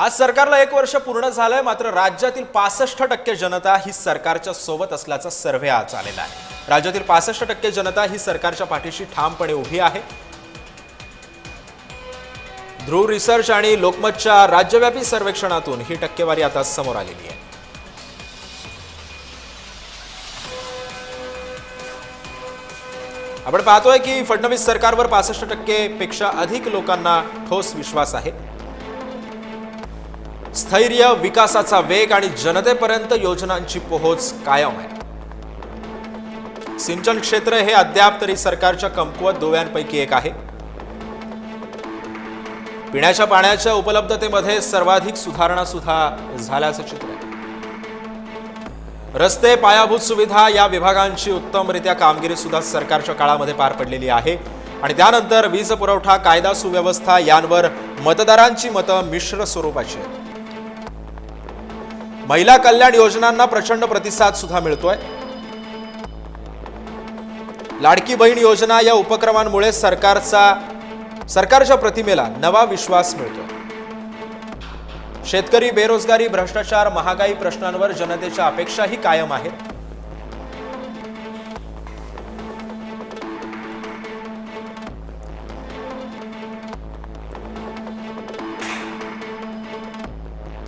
आज सरकारला 1 वर्ष पूर्ण झालंय, मात्र राज्यातील 65% जनता ही सरकारच्या सोबत असल्याचा सर्व्हे आज आलेला आहे। राज्यातील 65% जनता ही सरकारच्या पाठीशी ठामपणे उभी आहे। ध्रुव रिसर्च आणि लोकमतच्या राज्यव्यापी सर्वेक्षणातून ही टक्केवारी आता समोर आलेली आहे। आपण पाहतोय की फडणवीस सरकारवर 65% पेक्षा अधिक लोकांना ठोस विश्वास आहे। स्थैर्य, विकासाचा वेग आणि जनतेपर्यंत योजनांची पोहोच कायम आहे। सिंचन क्षेत्र हे अद्याप तरी सरकारच्या कमकुवत दुव्यांपैकी एक आहे। पिण्याच्या पाण्याच्या उपलब्धतेमध्ये सर्वाधिक सुधारणा सुद्धा झाल्याचं चित्र आहे। रस्ते, पायाभूत सुविधा या विभागांची उत्तमरित्या कामगिरी सुद्धा सरकारच्या काळामध्ये पार पडलेली आहे आणि त्यानंतर वीज पुरवठा, कायदा सुव्यवस्था यांवर मतदारांची मतं मिश्र स्वरूपाची आहेत। महिला कल्याण योजनांना प्रचंड प्रतिसाद सुद्धा मिळतोय। लाडकी बहीण योजना या उपक्रमांमुळे सरकारच्या प्रतिमेला नवा विश्वास मिळतोय। शेतकरी, बेरोजगारी, भ्रष्टाचार, महागाई प्रश्नांवर जनतेच्या अपेक्षाही कायम आहेत।